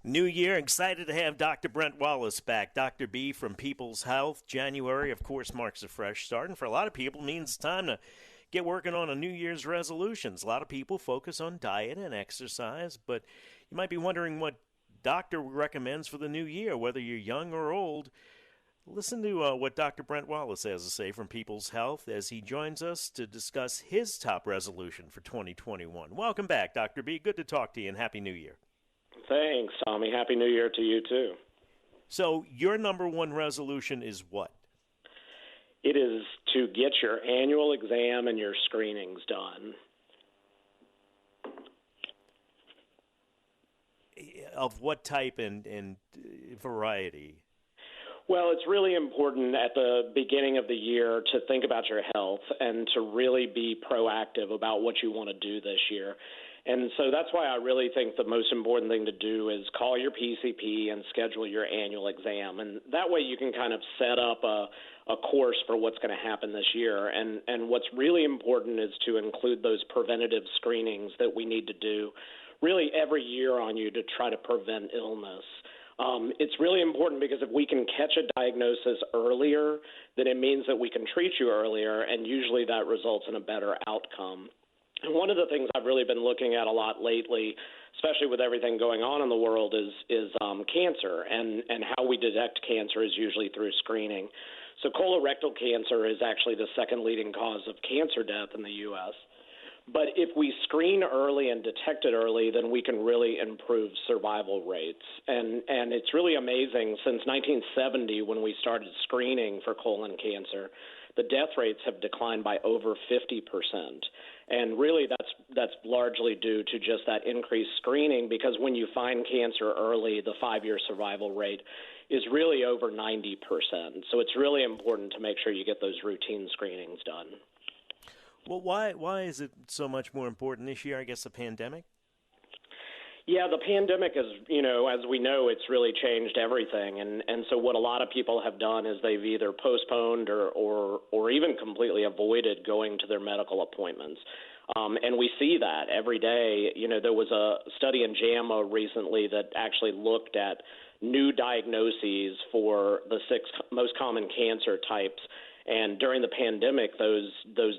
New year, excited to have Dr. Brent Wallis back. Dr. B from People's Health. January, of course, marks a fresh start, and for a lot of people means it's time to get working on a New Year's resolutions. A lot of people focus on diet and exercise, but you might be wondering what doctor recommends for the new year, whether you're young or old. Listen to what Dr. Brent Wallis has to say from People's Health as he joins us to discuss his top resolution for 2021. Welcome back, Dr. B. Good to talk to you, and Happy New Year. Thanks, Tommy. Happy New Year to you, too. So your number one resolution is what? It is to get your annual exam and your screenings done. Of what type and variety? Well, it's really important at the beginning of the year to think about your health and to really be proactive about what you want to do this year. And so that's why I really think the most important thing to do is call your PCP and schedule your annual exam. And that way you can kind of set up a course for what's going to happen this year. And what's really important is to include those preventative screenings that we need to do really every year on you to try to prevent illness. It's really important because if we can catch a diagnosis earlier, then it means that we can treat you earlier, and usually that results in a better outcome. And one of the things I've really been looking at a lot lately, especially with everything going on in the world, is cancer, and how we detect cancer is usually through screening. So colorectal cancer is actually the second leading cause of cancer death in the U.S., but if we screen early and detect it early, then we can really improve survival rates. And it's really amazing. Since 1970, when we started screening for colon cancer, the death rates have declined by over 50%. And really that's largely due to just that increased screening, because when you find cancer early, the 5-year survival rate is really over 90%. So it's really important to make sure you get those routine screenings done. Well, why is it so much more important this year? I guess the pandemic? Yeah, the pandemic is, as we know, it's really changed everything. And so what a lot of people have done is they've either postponed or even completely avoided going to their medical appointments. And we see that every day. There was a study in JAMA recently that actually looked at new diagnoses for the 6 most common cancer types. And during the pandemic, those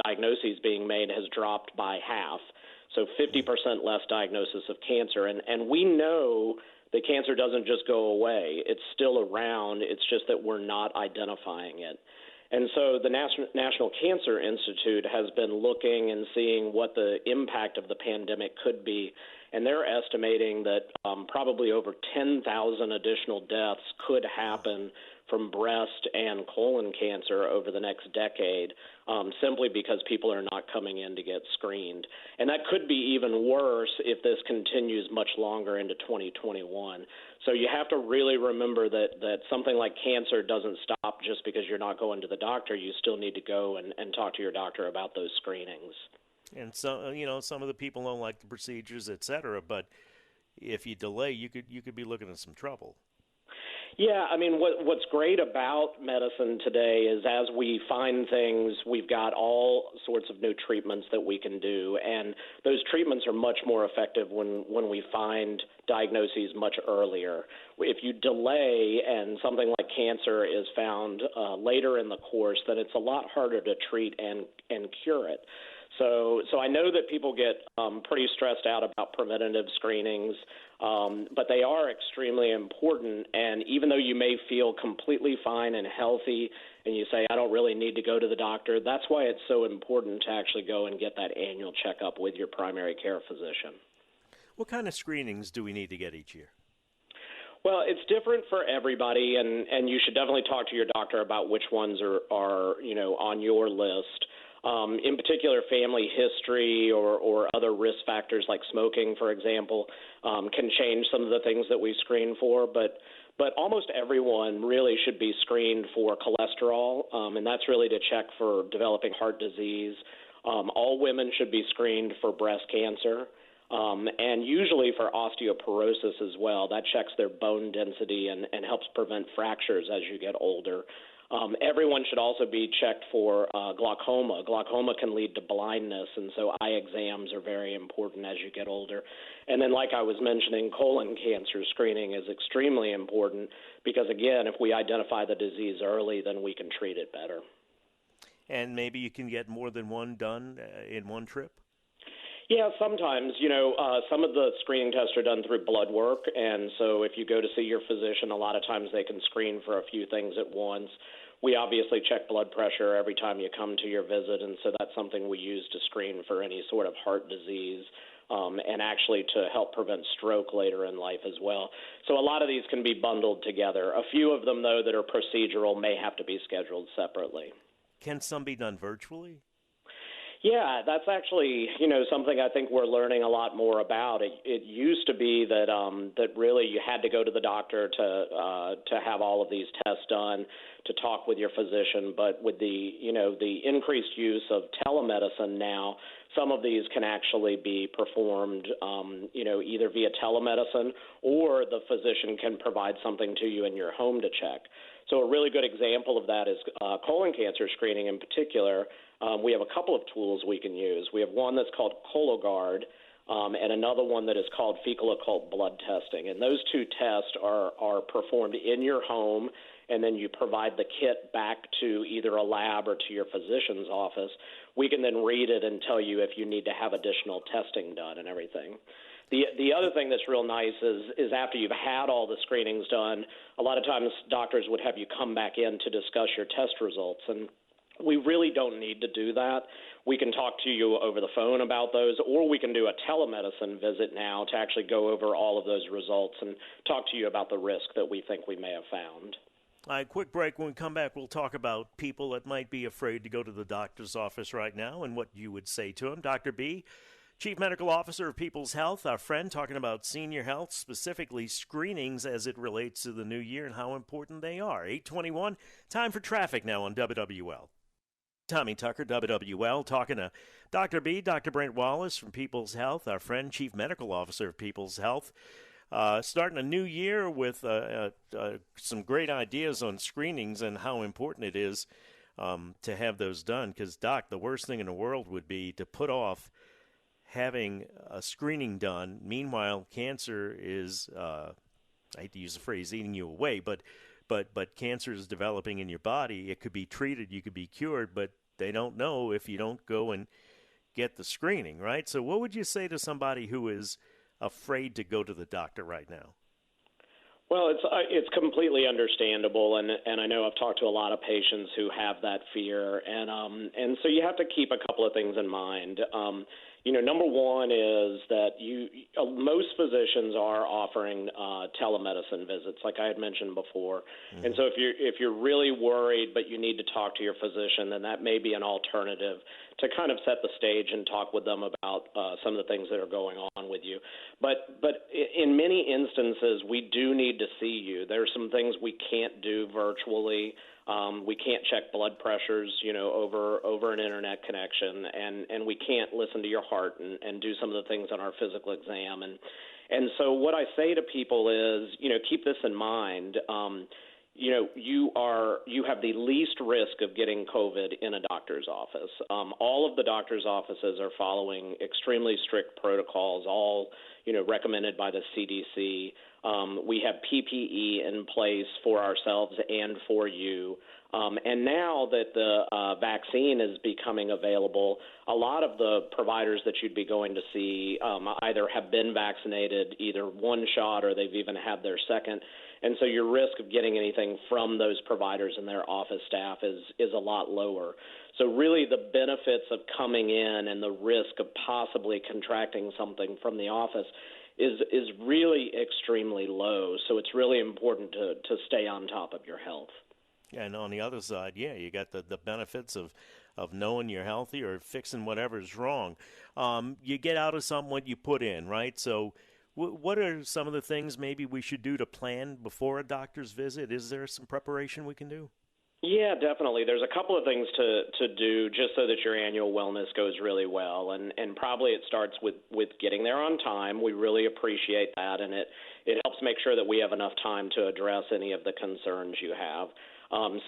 diagnoses being made has dropped by half. So 50% less diagnosis of cancer. And we know that cancer doesn't just go away. It's still around. It's just that we're not identifying it. And so the National Cancer Institute has been looking and seeing what the impact of the pandemic could be. And they're estimating that probably over 10,000 additional deaths could happen from breast and colon cancer over the next decade, simply because people are not coming in to get screened. And that could be even worse if this continues much longer into 2021. So you have to really remember that something like cancer doesn't stop just because you're not going to the doctor. You still need to go and talk to your doctor about those screenings. And so, some of the people don't like the procedures, et cetera, but if you delay, you could be looking at some trouble. Yeah, I mean, what's great about medicine today is as we find things, we've got all sorts of new treatments that we can do, and those treatments are much more effective when we find diagnoses much earlier. If you delay and something like cancer is found later in the course, then it's a lot harder to treat and cure it. So I know that people get pretty stressed out about preventative screenings, but they are extremely important. And even though you may feel completely fine and healthy and you say, I don't really need to go to the doctor, that's why it's so important to actually go and get that annual checkup with your primary care physician. What kind of screenings do we need to get each year? Well, it's different for everybody, and you should definitely talk to your doctor about which ones are on your list. In particular, family history or other risk factors like smoking, for example, can change some of the things that we screen for. But almost everyone really should be screened for cholesterol, and that's really to check for developing heart disease. All women should be screened for breast cancer, and usually for osteoporosis as well. That checks their bone density and helps prevent fractures as you get older. Everyone should also be checked for glaucoma. Glaucoma can lead to blindness, and so eye exams are very important as you get older. And then, like I was mentioning, colon cancer screening is extremely important because, again, if we identify the disease early, then we can treat it better. And maybe you can get more than one done in one trip? Yeah, sometimes. Some of the screening tests are done through blood work, and so if you go to see your physician, a lot of times they can screen for a few things at once. We obviously check blood pressure every time you come to your visit, and so that's something we use to screen for any sort of heart disease and actually to help prevent stroke later in life as well. So a lot of these can be bundled together. A few of them, though, that are procedural may have to be scheduled separately. Can some be done virtually? Yeah, that's actually, something I think we're learning a lot more about. It used to be that that really you had to go to the doctor to have all of these tests done, to talk with your physician. But with the increased use of telemedicine now, some of these can actually be performed, either via telemedicine or the physician can provide something to you in your home to check. So a really good example of that is colon cancer screening in particular. We have a couple of tools we can use. We have one that's called Cologuard and another one that is called fecal occult blood testing. And those two tests are performed in your home, and then you provide the kit back to either a lab or to your physician's office. We can then read it and tell you if you need to have additional testing done and everything. The other thing that's real nice is after you've had all the screenings done, a lot of times doctors would have you come back in to discuss your test results, and we really don't need to do that. We can talk to you over the phone about those, or we can do a telemedicine visit now to actually go over all of those results and talk to you about the risk that we think we may have found. All right, quick break. When we come back, we'll talk about people that might be afraid to go to the doctor's office right now and what you would say to them. Dr. B, Chief Medical Officer of People's Health, our friend, talking about senior health, specifically screenings as it relates to the new year and how important they are. 8:21, time for traffic now on WWL. Tommy Tucker, WWL, talking to Dr. B, Dr. Brent Wallis from People's Health, our friend, Chief Medical Officer of People's Health. Starting a new year with some great ideas on screenings and how important it is to have those done. Because, Doc, the worst thing in the world would be to put off having a screening done. Meanwhile, cancer is, I hate to use the phrase eating you away, but cancer is developing in your body. It could be treated, you could be cured, but they don't know if you don't go and get the screening, right? So what would you say to somebody who is afraid to go to the doctor right now? Well, it's completely understandable, and I know I've talked to a lot of patients who have that fear, and so you have to keep a couple of things in mind. Number one is that most physicians are offering telemedicine visits, like I had mentioned before. Mm-hmm. And so if you're really worried but you need to talk to your physician, then that may be an alternative to kind of set the stage and talk with them about some of the things that are going on with you. But in many instances, we do need to see you. There are some things we can't do virtually. We can't check blood pressures, over an internet connection, and we can't listen to your heart and do some of the things on our physical exam. And so what I say to people is, keep this in mind. You have the least risk of getting COVID in a doctor's office. All of the doctor's offices are following extremely strict protocols, all recommended by the CDC. We have PPE in place for ourselves and for you. And now that the vaccine is becoming available, a lot of the providers that you'd be going to see either have been vaccinated, either one shot or they've even had their second. And so your risk of getting anything from those providers and their office staff is a lot lower. So really the benefits of coming in and the risk of possibly contracting something from the office is really extremely low. So it's really important to stay on top of your health. And on the other side, you got the benefits of knowing you're healthy or fixing whatever's wrong. You get out of something what you put in, right? So what are some of the things maybe we should do to plan before a doctor's visit? Is there some preparation we can do? Yeah, definitely. There's a couple of things to do just so that your annual wellness goes really well, and probably it starts with getting there on time. We really appreciate that, and it helps make sure that we have enough time to address any of the concerns you have.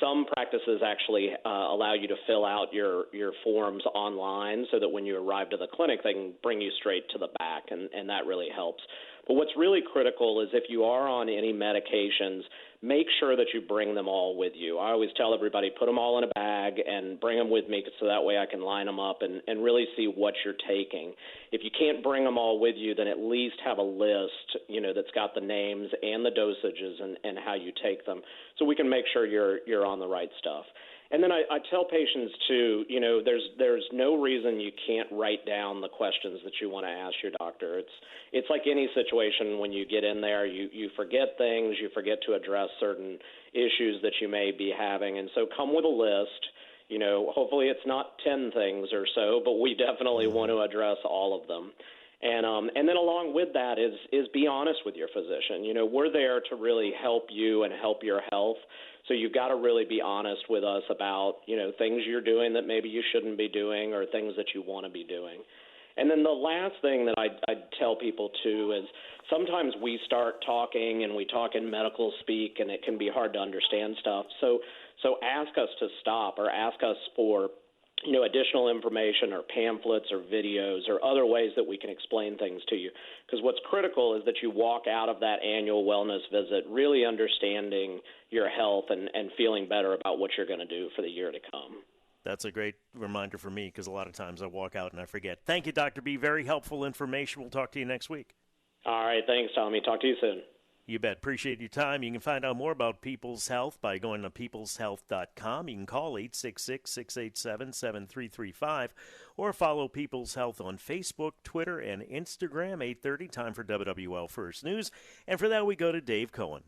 Some practices actually allow you to fill out your forms online so that when you arrive to the clinic, they can bring you straight to the back, and that really helps. But what's really critical is if you are on any medications, make sure that you bring them all with you. I always tell everybody, put them all in a bag and bring them with me so that way I can line them up and really see what you're taking. If you can't bring them all with you, then at least have a list, that's got the names and the dosages and how you take them so we can make sure you're on the right stuff. And then I tell patients, too, there's no reason you can't write down the questions that you want to ask your doctor. It's like any situation when you get in there, you forget things, you forget to address certain issues that you may be having. And so come with a list. Hopefully it's not 10 things or so, but we definitely want to address all of them. And then along with that is be honest with your physician. We're there to really help you and help your health. So you've got to really be honest with us about, things you're doing that maybe you shouldn't be doing or things that you want to be doing. And then the last thing that I'd tell people, too, is sometimes we start talking and we talk in medical speak and it can be hard to understand stuff. So ask us to stop or ask us for additional information or pamphlets or videos or other ways that we can explain things to you. Because what's critical is that you walk out of that annual wellness visit really understanding your health and feeling better about what you're going to do for the year to come. That's a great reminder for me because a lot of times I walk out and I forget. Thank you, Dr. B. Very helpful information. We'll talk to you next week. All right. Thanks, Tommy. Talk to you soon. You bet. Appreciate your time. You can find out more about People's Health by going to peopleshealth.com. You can call 866-687-7335 or follow People's Health on Facebook, Twitter, and Instagram. 8:30, time for WWL First News. And for that, we go to Dave Cohen.